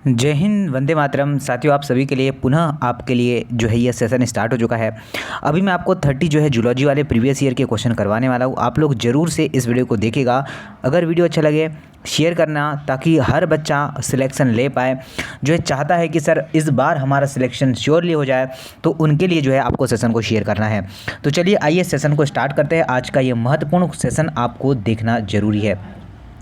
जय हिंद, वंदे मातरम। साथियों, आप सभी के लिए पुनः आपके लिए जो है ये सेशन स्टार्ट हो चुका है। अभी मैं आपको 30 जो है जूलॉजी वाले प्रीवियस ईयर के क्वेश्चन करवाने वाला हूँ। आप लोग ज़रूर से इस वीडियो को देखिएगा। अगर वीडियो अच्छा लगे शेयर करना, ताकि हर बच्चा सिलेक्शन ले पाए। जो है चाहता है कि सर इस बार हमारा सिलेक्शन श्योरली हो जाए, तो उनके लिए जो है आपको सेशन को शेयर करना है। तो चलिए आइए सेशन को स्टार्ट करते हैं। आज का ये महत्वपूर्ण सेशन आपको देखना जरूरी है।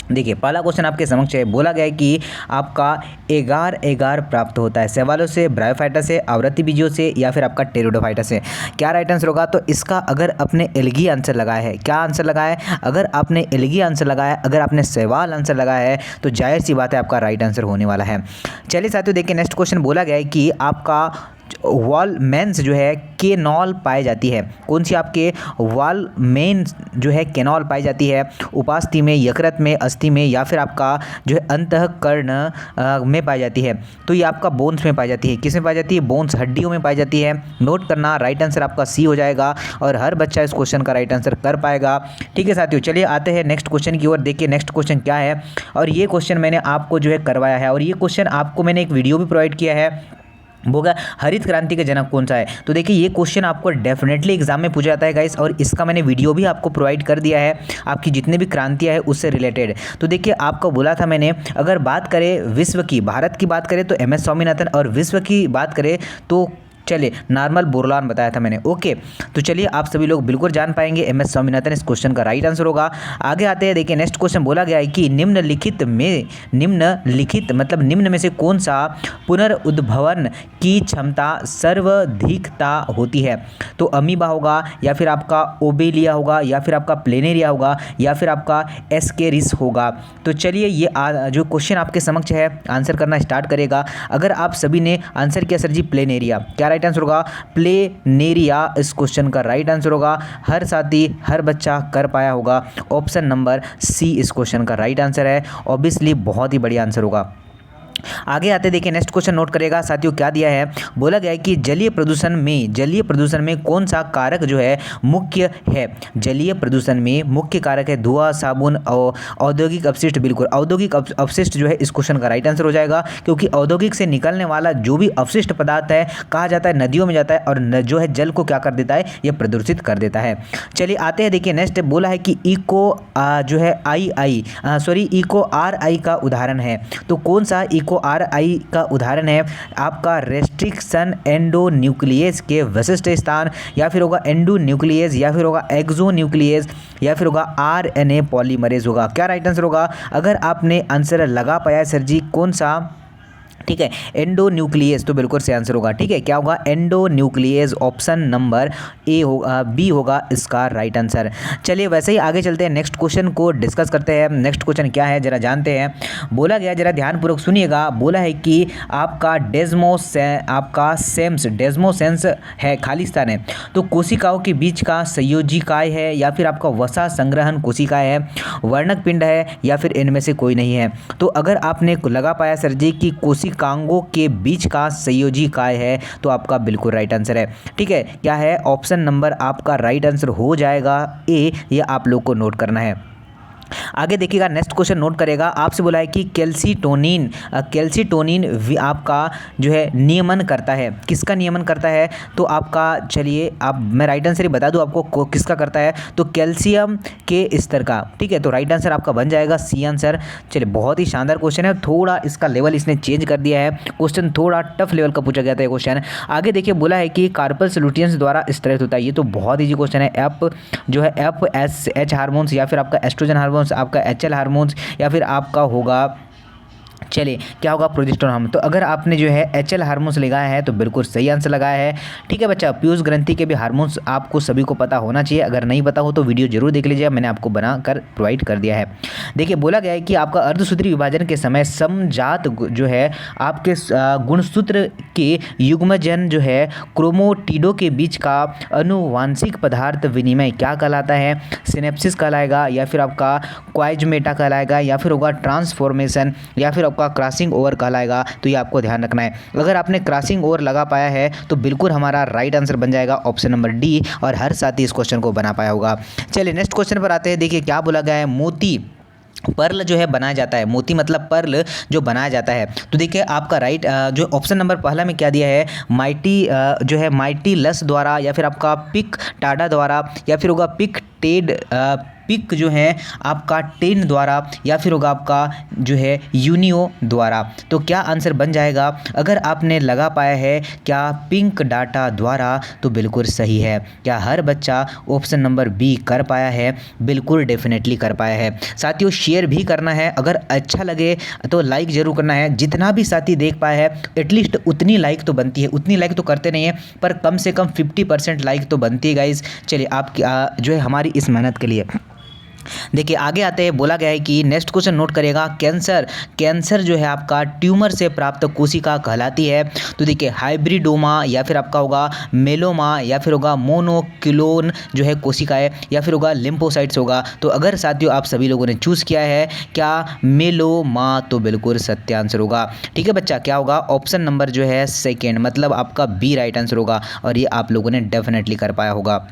देखिए, पहला क्वेश्चन आपके समक्ष है। बोला गया है कि आपका एगार एगार प्राप्त होता है शैवालों से, ब्रायोफाइटा से, आवृत्ति बीजों से, या फिर आपका टेरिडोफाइटा से। क्या राइट आंसर होगा? तो इसका अगर आपने एल्गी आंसर लगाया है, क्या आंसर लगाया है? अगर आपने एल्गी आंसर लगाया है, अगर आपने शैवाल आंसर लगाया है, तो जाहिर सी बात है आपका राइट आंसर होने वाला है। चलिए साथियों, देखिए नेक्स्ट क्वेश्चन बोला गया है कि आपका वॉल मेंस जो है केनॉल पाई जाती है। कौन सी आपके वॉल मेंस जो है केनॉल पाई जाती है? उपास्थि में, यकृत में, अस्थि में, या फिर आपका जो है अंतःकरण में पाई जाती है? तो ये आपका बोन्स में पाई जाती है। किस में पाई जाती है? बोन्स, हड्डियों में पाई जाती है। नोट करना, राइट आंसर आपका सी हो जाएगा और हर बच्चा इस क्वेश्चन का राइट आंसर कर पाएगा। ठीक है साथियों, चलिए आते हैं नेक्स्ट क्वेश्चन की ओर। देखिए नेक्स्ट क्वेश्चन क्या है, और ये क्वेश्चन मैंने आपको जो है करवाया है, और ये क्वेश्चन आपको मैंने एक वीडियो भी प्रोवाइड किया है। होगा हरित क्रांति का जनक कौन सा है? तो देखिए ये क्वेश्चन आपको डेफिनेटली एग्जाम में पूछा जाता है गाइस, और इसका मैंने वीडियो भी आपको प्रोवाइड कर दिया है, आपकी जितने भी क्रांतियाँ है उससे रिलेटेड। तो देखिए आपको बोला था मैंने, अगर बात करें विश्व की, भारत की बात करें तो MS स्वामीनाथन, और विश्व की बात करें तो चलिए नॉर्मल बोरलॉन बताया था मैंने। ओके, तो चलिए आप सभी लोग बिल्कुल जान पाएंगे MS स्वामीनाथन इस क्वेश्चन का राइट आंसर होगा। आगे आते हैं, देखिए नेक्स्ट क्वेश्चन बोला गया है कि निम्नलिखित मतलब निम्न में से कौन सा पुनर्उद्भवन की क्षमता सर्वाधिकता होती है? तो अमीबा होगा, या फिर आपका ओबेलिया होगा, या फिर आपका प्लेनेरिया होगा, या फिर आपका एस्केरिस होगा। तो चलिए ये जो क्वेश्चन आपके समक्ष है आंसर करना स्टार्ट करेगा। अगर आप सभी ने आंसर किया सर जी प्लेनेरिया, क्या राइट आंसर होगा? प्लेनेरिया इस क्वेश्चन का राइट आंसर होगा। हर साथी, हर बच्चा कर पाया होगा। ऑप्शन नंबर सी इस क्वेश्चन का राइट आंसर है। ऑब्वियसली बहुत ही बढ़िया आंसर होगा। आगे आते देखिए नेक्स्ट क्वेश्चन नोट करेगा साथियों, क्या दिया है? बोला गया है कि जलीय प्रदूषण में कौन सा कारक जो है मुख्य है? जलीय प्रदूषण में मुख्य कारक है धुआं, साबुन और औद्योगिक अपशिष्ट। बिल्कुल औद्योगिक अपशिष्ट जो है इस क्वेश्चन का राइट आंसर हो जाएगा, क्योंकि औद्योगिक से निकलने वाला जो भी अपशिष्ट पदार्थ है कहा जाता है नदियों में जाता है, और जो है जल को क्या कर देता है? ये प्रदूषित कर देता है। चलिए आते हैं, देखिए नेक्स्ट बोला है कि इको जो है इको RI का उदाहरण है। तो कौन सा इको RI का उदाहरण है? आपका रेस्ट्रिक्शन एंडोन्यूक्लियस के विशिष्ट स्थान, या फिर होगा एंडोन्यूक्लियस, या फिर होगा एक्सोन्यूक्लियस, या फिर होगा RNA पॉलीमरेज होगा। क्या राइट आंसर होगा? अगर आपने आंसर लगा पाया सर जी कौन सा, ठीक है, एंडोन्यूक्लियस, तो बिल्कुल सही आंसर होगा। ठीक है, क्या होगा? एंडोन्यूक्लियस। ऑप्शन नंबर ए होगा, बी होगा इसका राइट आंसर। चलिए वैसे ही आगे चलते हैं, नेक्स्ट क्वेश्चन को डिस्कस करते हैं। नेक्स्ट क्वेश्चन क्या है जरा जानते हैं। बोला गया, जरा ध्यानपूर्वक सुनिएगा। बोला है कि आपका डेस्मोसेंस है, खाली स्थान है, तो कोशिकाओं के बीच का संयोजी काय है, या फिर आपका वसा संग्रहण कोशिकाएं है, वर्णक पिंड है, या फिर इनमें से कोई नहीं है? तो अगर आपने लगा पाया सर जी कि कोशिकांगों के बीच का संयोजी काय है, तो आपका बिल्कुल राइट आंसर है। ठीक है, क्या है? ऑप्शन नंबर आपका राइट आंसर हो जाएगा ए। ये आप लोग को नोट करना है। आगे देखिएगा, नेक्स्ट क्वेश्चन नोट करेगा। आपसे बोला है कि कैल्सीटोनिन आपका जो है नियमन करता है, किसका नियमन करता है? तो आपका चलिए आप मैं राइट आंसर ही बता दूं आपको किसका करता है, तो कैल्शियम के स्तर का। ठीक है, तो राइट आंसर आपका बन जाएगा सी आंसर। चलिए बहुत ही शानदार क्वेश्चन है, थोड़ा इसका लेवल इसने चेंज कर दिया है, क्वेश्चन थोड़ा टफ लेवल का पूछा गया था ये क्वेश्चन। आगे देखिए, बोला है कि कार्पल सोल्यूटेंस द्वारा स्त्रित होता है। ये तो बहुत ईजी क्वेश्चन है। FSH हार्मोन्स, या फिर आपका एस्ट्रोजन हार्मोन्स, आपका HL हार्मोन्स, या फिर आपका होगा, चलिए क्या होगा, प्रोजेस्टेरोन हार्मोन। तो अगर आपने जो है HL हार्मोन्स लगाया है तो बिल्कुल सही आंसर लगाया है। ठीक है बच्चा, पीयूष ग्रंथि के भी हार्मोन्स आपको सभी को पता होना चाहिए। अगर नहीं पता हो तो वीडियो जरूर देख लीजिए, मैंने आपको बनाकर प्रोवाइड कर दिया है। देखिए बोला गया है कि आपका अर्धसूत्री विभाजन के समय समजात जो है आपके गुणसूत्र के युग्मजन जो है क्रोमोटिडो के बीच का अनुवांशिक पदार्थ विनिमय क्या कहलाता है? सिनेप्सिस कहलाएगा, या फिर आपका क्वाइजमेटा कहलाएगा, या फिर होगा ट्रांसफॉर्मेशन, या फिर आपका क्रॉसिंग ओवर कहलाएगा। तो ये आपको ध्यान रखना है। अगर आपने क्रॉसिंग ओवर लगा पाया है तो बिल्कुल हमारा राइट आंसर बन जाएगा ऑप्शन नंबर डी, और हर साथी इस क्वेश्चन को बना पाया होगा। चलिए नेक्स्ट क्वेश्चन पर आते हैं। देखिए क्या बोला गया है, मोती पर्ल जो है बनाया जाता है, मोती मतलब पर्ल जो बनाया जाता है। तो देखिए आपका राइट जो ऑप्शन नंबर पहला में क्या दिया है, माइटी जो है माइटी लस द्वारा, या फिर आपका पिक टाडा द्वारा, या फिर होगा पिक टेड पिक जो है आपका टेन द्वारा, या फिर होगा आपका जो है यूनियो द्वारा। तो क्या आंसर बन जाएगा? अगर आपने लगा पाया है क्या पिंक डाटा द्वारा, तो बिल्कुल सही है। क्या हर बच्चा ऑप्शन नंबर बी कर पाया है? बिल्कुल डेफिनेटली कर पाया है। साथियों शेयर भी करना है, अगर अच्छा लगे तो लाइक ज़रूर करना है। जितना भी साथी देख पाया है एटलीस्ट उतनी लाइक तो बनती है, उतनी लाइक तो करते नहीं है पर कम से कम 50% लाइक तो बनती है गाइज। चलिए आपकी जो है हमारी इस मेहनत के लिए। देखिए आगे आते हैं, बोला गया है कि नेक्स्ट क्वेश्चन नोट करिएगा, कैंसर जो है आपका ट्यूमर से प्राप्त कोशिका कहलाती है। तो देखिए हाइब्रिडोमा, या फिर आपका होगा मेलोमा, या फिर होगा मोनोक्लोन जो है कोशिका है, या फिर होगा लिम्फोसाइट्स होगा। तो अगर साथियों आप सभी लोगों ने चूज़ किया है क्या मेलोमा, तो बिल्कुल सत्य आंसर होगा। ठीक है बच्चा, क्या होगा ऑप्शन नंबर जो है सेकेंड, मतलब आपका बी राइट आंसर होगा, और ये आप लोगों ने डेफिनेटली कर पाया होगा।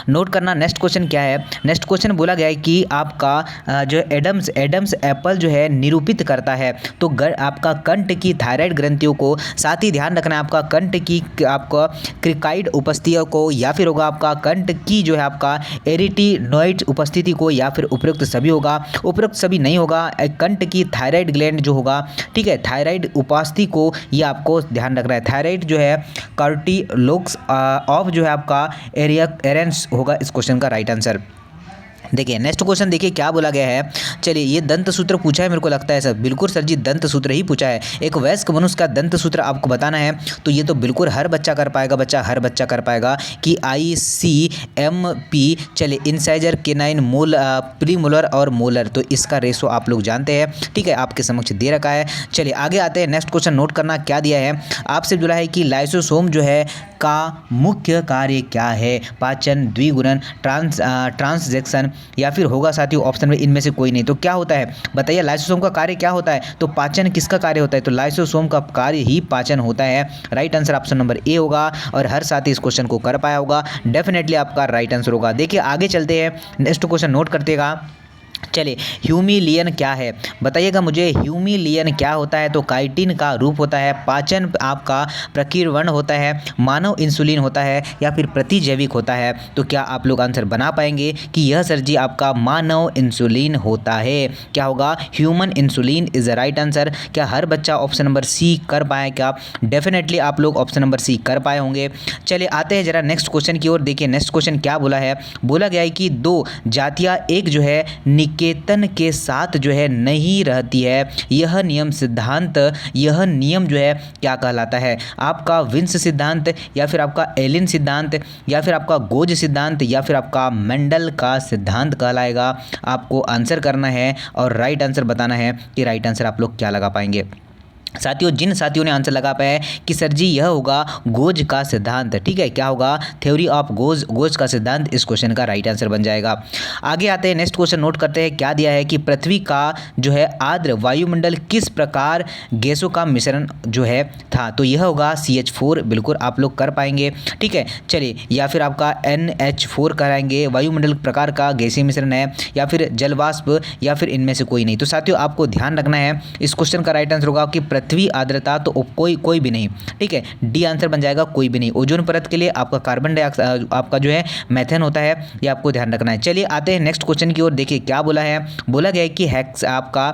नोट करना नेक्स्ट क्वेश्चन क्या है। नेक्स्ट क्वेश्चन बोला गया है कि आपका जो एडम्स एप्पल जो है निरूपित करता है। तो आपका कंठ की थायराइड ग्रंथियों को, साथ ही ध्यान रखना है आपका कंठ की आपका क्रिकाइड उपस्थितियों को, या फिर होगा आपका कंठ की जो है आपका एरिटिनोइड उपस्थिति को, या फिर उपरोक्त सभी होगा। उपरोक्त सभी नहीं होगा, कंठ की थायराइड ग्लैंड जो होगा, ठीक है, थायराइड उपस्थिति को ये आपको ध्यान रखना है। थायराइड जो है कार्टिलोग्स ऑफ जो है आपका एरेंस होगा इस क्वेश्चन का राइट आंसर। देखिए नेक्स्ट क्वेश्चन देखिए क्या बोला गया है। चलिए ये दंत सूत्र पूछा है, मेरे को लगता है सर, बिल्कुल सर जी दंत सूत्र ही पूछा है। एक वयस्क मनुष्य का दंत सूत्र आपको बताना है, तो ये तो बिल्कुल हर बच्चा कर पाएगा बच्चा, हर बच्चा कर पाएगा कि ICMP। चलिए इंसाइजर केनाइन मोल प्रीमोलर और मोलर, तो इसका रेशो आप लोग जानते हैं, ठीक है, आपके समक्ष दे रखा है। चलिए आगे आते हैं, नेक्स्ट क्वेश्चन नोट करना क्या दिया है आपसे, बोला है कि लाइसोसोम जो है का मुख्य कार्य क्या है? पाचन, द्विगुणन, ट्रांसजेक्शन, या फिर होगा साथियों ऑप्शन में इनमें से कोई नहीं। तो क्या होता है बताइए, लाइसोसोम का कार्य क्या होता है? तो पाचन किसका कार्य होता है? तो लाइसोसोम का कार्य ही पाचन होता है। राइट आंसर ऑप्शन नंबर ए होगा, और हर साथी इस क्वेश्चन को कर पाया होगा, डेफिनेटली आपका राइट आंसर होगा। देखिए आगे चलते हैं, नेक्स्ट क्वेश्चन नोट करतेगा। चलिए ह्यूमिलियन क्या है बताइएगा मुझे, ह्यूमिलियन क्या होता है? तो काइटिन का रूप होता है, पाचन आपका प्रकीर्णन होता है, मानव इंसुलिन होता है, या फिर प्रतिजैविक होता है? तो क्या आप लोग आंसर बना पाएंगे कि यह सर जी आपका मानव इंसुलिन होता है? क्या होगा? Human insulin is the right answer. क्या हर बच्चा ऑप्शन नंबर सी कर पाए? क्या डेफिनेटली आप लोग ऑप्शन नंबर सी कर पाए होंगे। चलिए आते हैं जरा नेक्स्ट क्वेश्चन की ओर। देखिए नेक्स्ट क्वेश्चन क्या बोला है, बोला गया है कि दो जातियाँ एक जो है निकेतन के साथ जो है नहीं रहती है, यह नियम जो है क्या कहलाता है? आपका विंस सिद्धांत, या फिर आपका एलिन सिद्धांत, या फिर आपका गोज सिद्धांत, या फिर आपका मेंडल का सिद्धांत कहलाएगा। आपको आंसर करना है और राइट आंसर बताना है कि राइट आंसर आप लोग क्या लगा पाएंगे। साथियों जिन साथियों ने आंसर लगा पाया कि सर जी यह होगा गोज का सिद्धांत, ठीक है, क्या होगा? थ्योरी ऑफ गोज का सिद्धांत इस क्वेश्चन का राइट आंसर बन जाएगा। आगे आते हैं, नेक्स्ट क्वेश्चन नोट करते हैं क्या दिया है कि पृथ्वी का जो है आर्द्र वायुमंडल किस प्रकार गैसों का मिश्रण जो है था? तो यह होगा CH4, बिल्कुल आप लोग कर पाएंगे, ठीक है। चलिए, या फिर आपका NH4 कराएंगे, वायुमंडल प्रकार का गैसीय मिश्रण है, या फिर जलवाष्प, या फिर इनमें से कोई नहीं। तो साथियों आपको ध्यान रखना है, इस क्वेश्चन का राइट आंसर होगा कि पृथ्वी आर्द्रता, तो कोई भी नहीं, ठीक है, डी आंसर बन जाएगा, कोई भी नहीं। ओजोन परत के लिए आपका कार्बन डाइऑक्साइड आपका जो है मेथेन होता है, ये आपको ध्यान रखना है। चलिए आते हैं नेक्स्ट क्वेश्चन की ओर। देखिए क्या बोला है, बोला गया है कि हेक्स आपका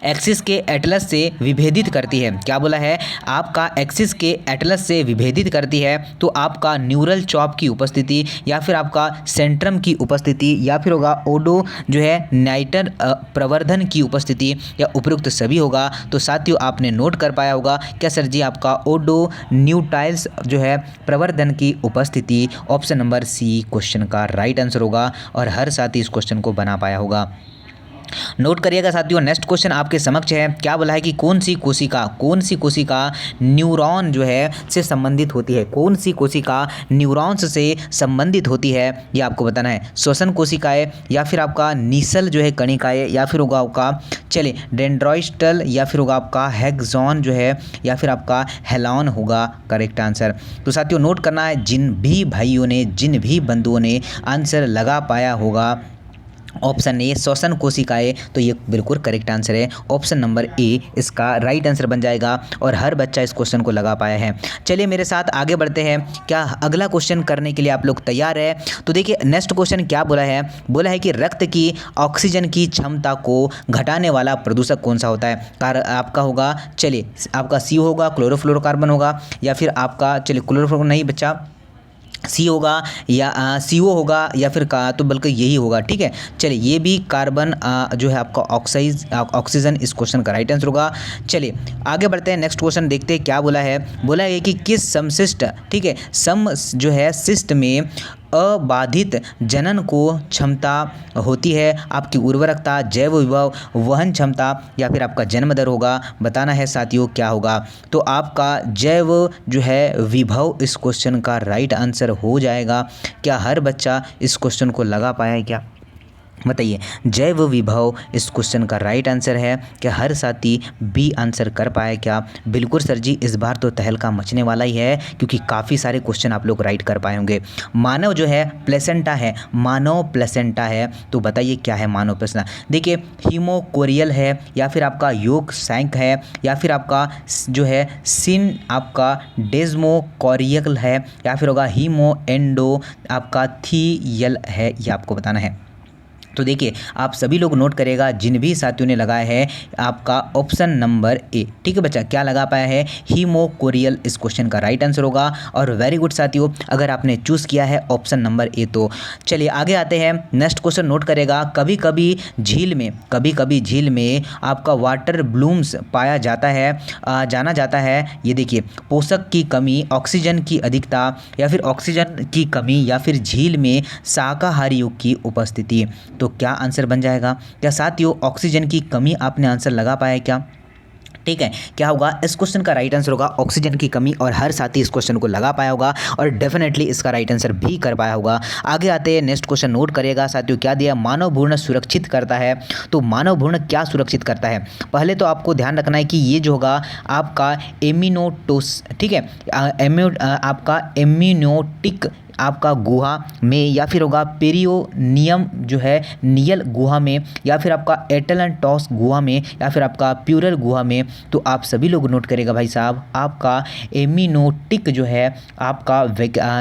एक्सिस के एटलस से विभेदित करती है। क्या बोला है? आपका एक्सिस के एटलस से विभेदित करती है। तो आपका न्यूरल चॉप की उपस्थिति, या फिर आपका सेंट्रम की उपस्थिति, या फिर होगा ओडो जो है नाइटर प्रवर्धन की उपस्थिति, या उपयुक्त सभी होगा। तो साथियों आपने नोट कर पाया होगा क्या सर जी आपका ओडो न्यूटाइल्स जो है प्रवर्धन की उपस्थिति, ऑप्शन नंबर सी क्वेश्चन का राइट आंसर होगा, और हर साथी इस क्वेश्चन को बना पाया होगा। नोट करिएगा साथियों, नेक्स्ट क्वेश्चन आपके समक्ष है। क्या बोला है कि कौन सी कोशिका न्यूरॉन जो है से संबंधित होती है? कौन सी कोशिका न्यूरॉन्स से संबंधित होती है, ये आपको बताना है। श्वसन कोशिकाएं, या फिर आपका नीसल जो है कणिकाएं, या फिर होगा आपका चलिए डेंड्रोइटल, या फिर होगा आपका हेक्सॉन जो है, या फिर आपका हेलॉन होगा करेक्ट आंसर। तो साथियों नोट करना है, जिन भी भाइयों ने, जिन भी बंधुओं ने आंसर लगा पाया होगा ऑप्शन ए श्वसन कोशिकाएं, तो ये बिल्कुल करेक्ट आंसर है। ऑप्शन नंबर ए इसका राइट आंसर बन जाएगा और हर बच्चा इस क्वेश्चन को लगा पाया है। चलिए मेरे साथ आगे बढ़ते हैं। क्या अगला क्वेश्चन करने के लिए आप लोग तैयार है? तो देखिए नेक्स्ट क्वेश्चन क्या बोला है, बोला है कि रक्त की ऑक्सीजन की क्षमता को घटाने वाला प्रदूषक कौन सा होता है? आपका होगा, चलिए आपका सी होगा, क्लोरोफ्लोरोकार्बन होगा, या फिर आपका, चलिए क्लोरोफ्लोरो नहीं बच्चा, सी होगा या CO होगा, या फिर का तो बल्कि यही होगा। ठीक है, चलिए ये भी कार्बन जो है आपका ऑक्सीजन इस क्वेश्चन का राइट आंसर होगा। चलिए आगे बढ़ते हैं, नेक्स्ट क्वेश्चन देखते हैं क्या बोला है। बोला है कि किस समशिष्ट, ठीक है, सम जो है शिष्ट में अबाधित जनन को क्षमता होती है? आपकी उर्वरकता, जैव विभव, वहन क्षमता, या फिर आपका जन्म दर होगा। बताना है साथियों क्या होगा। तो आपका जैव जो है विभव इस क्वेश्चन का राइट आंसर हो जाएगा। क्या हर बच्चा इस क्वेश्चन को लगा पाया है क्या? बताइए, जैव विभव इस क्वेश्चन का राइट आंसर है। क्या हर साथी बी आंसर कर पाए क्या? बिल्कुल सर जी, इस बार तो तहलका मचने वाला ही है, क्योंकि काफ़ी सारे क्वेश्चन आप लोग राइट कर पाए होंगे। मानव जो है प्लेसेंटा है, मानव प्लेसेंटा है, तो बताइए क्या है मानव प्लेसेंटा? देखिए हीमोकोरियल है, या फिर आपका योग सैंक है, या फिर आपका जो है सिन आपका डेस्मोकोरियल है, या फिर होगा हीमो एंडो आपका थीयल है, ये आपको बताना है। तो देखिए आप सभी लोग नोट करेगा, जिन भी साथियों ने लगाया है आपका ऑप्शन नंबर ए। ठीक है बच्चा, क्या लगा पाया है? हीमोकोरियल इस क्वेश्चन का राइट आंसर होगा। और वेरी गुड साथियों, अगर आपने चूज़ किया है ऑप्शन नंबर ए। तो चलिए आगे आते हैं, नेक्स्ट क्वेश्चन नोट करेगा। कभी कभी झील में आपका वाटर ब्लूम्स पाया जाता है, जाना जाता है। ये देखिए पोषक की कमी, ऑक्सीजन की अधिकता, या फिर ऑक्सीजन की कमी, या फिर झील में शाकाहारियों की उपस्थिति। तो क्या आंसर बन जाएगा? क्या साथियों ऑक्सीजन की कमी आपने आंसर लगा पाया क्या? ठीक है, क्या होगा इस क्वेश्चन का राइट आंसर होगा ऑक्सीजन की कमी, और हर साथी इस क्वेश्चन को लगा पाया होगा और डेफिनेटली इसका राइट आंसर भी कर पाया होगा। आगे आते हैं, नेक्स्ट क्वेश्चन नोट करिएगा साथियों। क्या दिया? मानव भ्रूण सुरक्षित करता है। तो मानव भ्रूण क्या सुरक्षित करता है? पहले तो आपको ध्यान रखना है कि ये जो होगा आपका एमिनोटोस, ठीक है, आपका एमिनोटिक आपका गुहा में, या फिर होगा पेरियोनियम जो है नियल गुहा में, या फिर आपका एटलंटॉस गुहा में, या फिर आपका प्यूरल गुहा में। तो आप सभी लोग नोट करेगा भाई साहब, आपका एमिनोटिक जो है आपका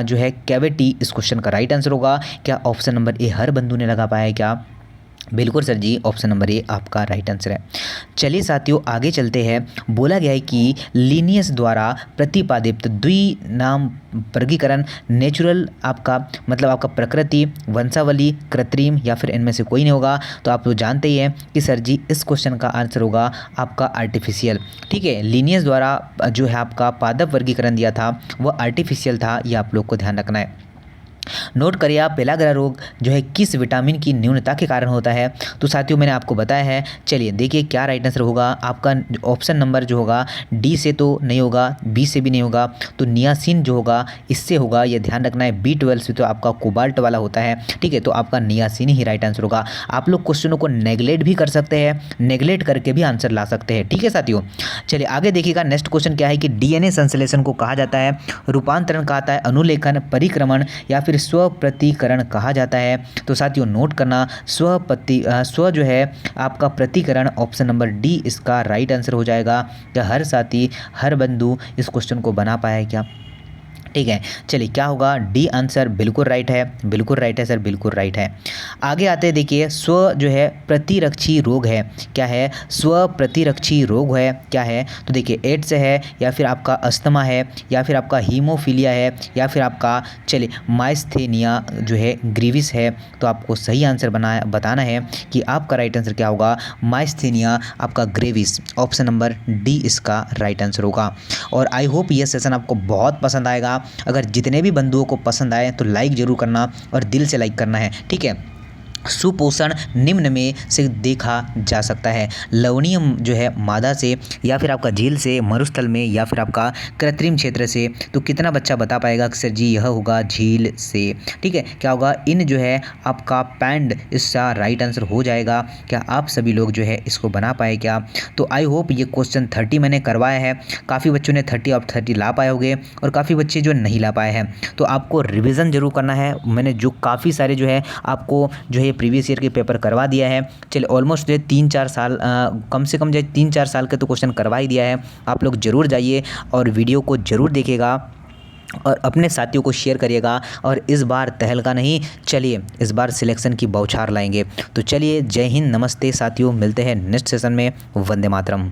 जो है कैविटी इस क्वेश्चन का राइट आंसर होगा। क्या ऑप्शन नंबर ए हर बंधु ने लगा पाया है क्या? बिल्कुल sir ji, option number A आपका राइट आंसर है। चलिए साथियों आगे चलते हैं। बोला गया है कि लिनियस द्वारा प्रतिपादित द्विनाम वर्गीकरण नेचुरल आपका मतलब आपका प्रकृति, वंशावली, कृत्रिम, या फिर इनमें से कोई नहीं होगा। तो आप लोग जानते ही हैं कि सर जी इस क्वेश्चन का आंसर होगा आपका आर्टिफिशियल। ठीक है, लिनियस द्वारा जो है आपका पादप वर्गीकरण दिया था वह आर्टिफिशियल था, ये आप लोग को ध्यान रखना है। नोट करिए आप, पेलाग्रा रोग जो है किस विटामिन की न्यूनता के कारण होता है? तो साथियों मैंने आपको बताया है। चलिए देखिए क्या राइट आंसर होगा आपका। ऑप्शन नंबर जो होगा डी से तो नहीं होगा, बी से भी नहीं होगा, तो नियासिन जो होगा इससे होगा, ये ध्यान रखना है। B12 से तो आपका कोबाल्ट वाला होता है। ठीक है, तो आपका नियासिन ही राइट आंसर होगा। आप लोग क्वेश्चनों को नेगलेक्ट भी कर सकते हैं, नेगलेक्ट करके भी आंसर ला सकते हैं। ठीक है साथियों, चलिए आगे देखिएगा। नेक्स्ट क्वेश्चन क्या है कि DNA संश्लेषण को कहा जाता है, रूपांतरण कहा जाता है, अनुलेखन, परिक्रमण, या फिर स्वप्रतिकरण कहा जाता है। तो साथियों नोट करना, स्व जो है आपका प्रतिकरण, ऑप्शन नंबर डी इसका राइट आंसर हो जाएगा। क्या हर साथी हर बंधु इस क्वेश्चन को बना पाया है क्या? ठीक है, चलिए क्या होगा? डी आंसर बिल्कुल राइट है, बिल्कुल राइट है सर, बिल्कुल राइट है। आगे आते हैं, देखिए स्व जो है प्रतिरक्षी रोग है, क्या है? स्व प्रतिरक्षी रोग है, क्या है? तो देखिए एड्स है, या फिर आपका अस्थमा है, या फिर आपका हीमोफीलिया है, या फिर आपका चलिए माइस्थेनिया जो है ग्रीविस है। तो आपको सही आंसर बताना है कि आपका राइट आंसर क्या होगा। माइस्थेनिया आपका ग्रेविस, ऑप्शन नंबर डी इसका राइट आंसर होगा। और आई होप ये सेशन आपको बहुत पसंद आएगा। अगर जितने भी बंधुओं को पसंद आए तो लाइक जरूर करना, और दिल से लाइक करना है। ठीक है, सुपोषण निम्न में से देखा जा सकता है। लवणीय जो है मादा से, या फिर आपका झील से, मरुस्थल में, या फिर आपका कृत्रिम क्षेत्र से। तो कितना बच्चा बता पाएगा कि सर जी यह होगा झील से? ठीक है, क्या होगा? इन जो है आपका पैंड इसका राइट आंसर हो जाएगा। क्या आप सभी लोग जो है इसको बना पाए क्या? तो आई होप ये क्वेश्चन 30 मैंने करवाया है, काफ़ी बच्चों ने 30 ऑफ 30 ला पाए होंगे, और काफ़ी बच्चे जो नहीं ला पाए हैं। तो आपको रिविज़न जरूर करना है। मैंने जो काफ़ी सारे जो है आपको जो है ये प्रीवियस ईयर के पेपर करवा दिया है। चलिए ऑलमोस्ट जो है 3-4 साल कम से कम जो है 3-4 साल के तो क्वेश्चन करवा ही दिया है। आप लोग ज़रूर जाइए और वीडियो को ज़रूर देखिएगा और अपने साथियों को शेयर करिएगा। और इस बार तहलका नहीं, चलिए इस बार सिलेक्शन की बौछार लाएंगे। तो चलिए जय हिंद, नमस्ते साथियों, मिलते हैं नेक्स्ट सेशन में। वंदे मातरम।